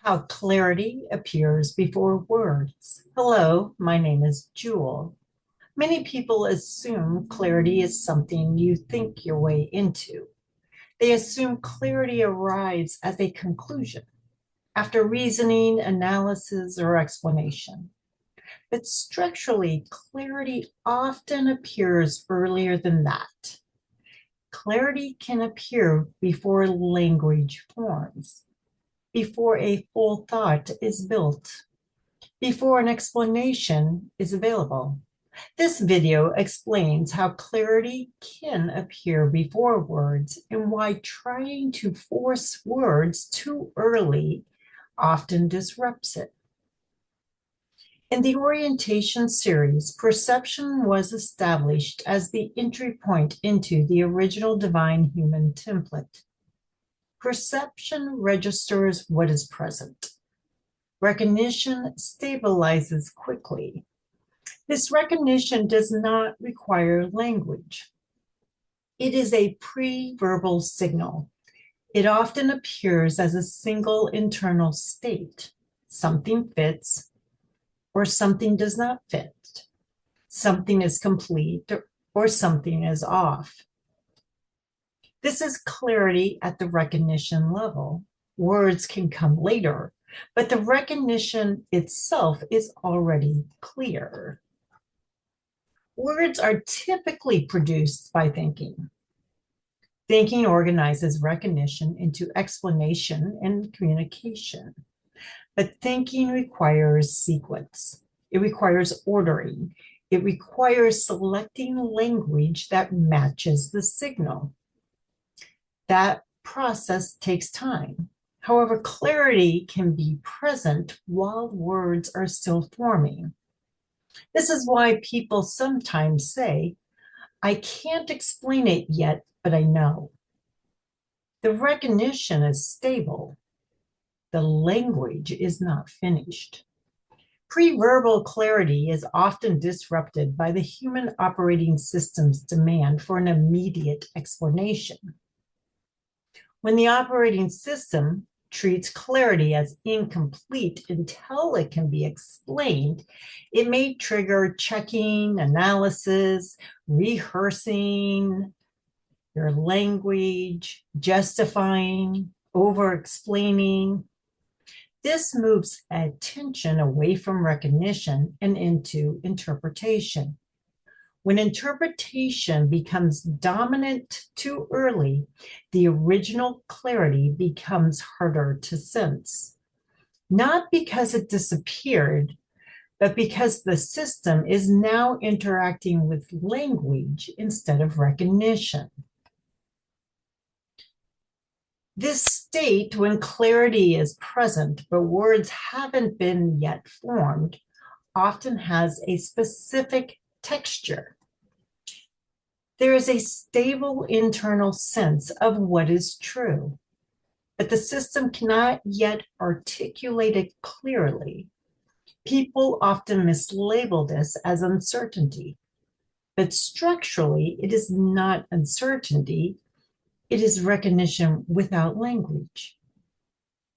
How clarity appears before words. Hello, my name is Jewel. Many people assume clarity is something you think your way into. They assume clarity arrives as a conclusion, after reasoning, analysis, or explanation. But structurally, clarity often appears earlier than that. Clarity can appear before language forms, before a full thought is built, before an explanation is available. This video explains how clarity can appear before words and why trying to force words too early often disrupts it. In the orientation series, perception was established as the entry point into the original divine human template. Perception registers what is present. Recognition stabilizes quickly. This recognition does not require language. It is a pre-verbal signal. It often appears as a single internal state. Something fits or something does not fit. Something is complete or something is off. This is clarity at the recognition level. Words can come later, but the recognition itself is already clear. Words are typically produced by thinking. Thinking organizes recognition into explanation and communication. But thinking requires sequence. It requires ordering. It requires selecting language that matches the signal. That process takes time. However, clarity can be present while words are still forming. This is why people sometimes say, I can't explain it yet, but I know. The recognition is stable. The language is not finished. Pre-verbal clarity is often disrupted by the human operating system's demand for an immediate explanation. When the operating system treats clarity as incomplete until it can be explained, it may trigger checking, analysis, rehearsing your language, justifying, over-explaining. This moves attention away from recognition and into interpretation. When interpretation becomes dominant too early, the original clarity becomes harder to sense. Not because it disappeared, but because the system is now interacting with language instead of recognition. This state, when clarity is present, but words haven't been yet formed, often has a specific texture. There is a stable internal sense of what is true, but the system cannot yet articulate it clearly. People often mislabel this as uncertainty, but structurally, it is not uncertainty. It is recognition without language.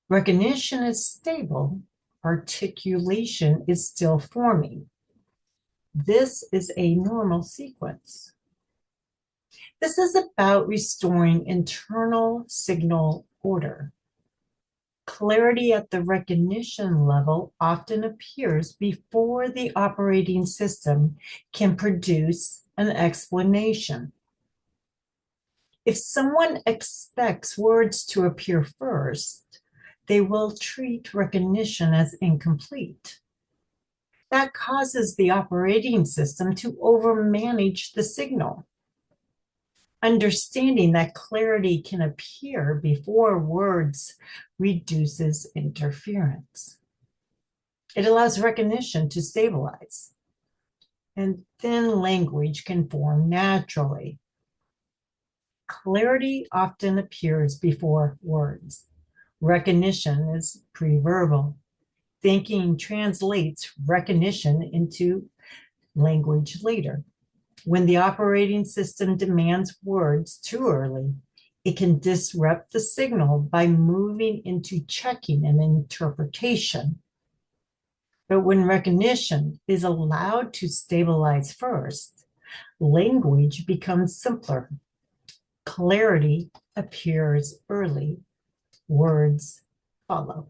Recognition is stable. Articulation is still forming. This is a normal sequence. This is about restoring internal signal order. Clarity at the recognition level often appears before the operating system can produce an explanation. If someone expects words to appear first, they will treat recognition as incomplete. That causes the operating system to overmanage the signal. Understanding that clarity can appear before words reduces interference. It allows recognition to stabilize, and then language can form naturally. Clarity often appears before words. Recognition is pre-verbal. Thinking translates recognition into language later. When the operating system demands words too early, It can disrupt the signal by moving into checking and interpretation. But when recognition is allowed to stabilize first, language becomes simpler. Clarity appears early. Words follow.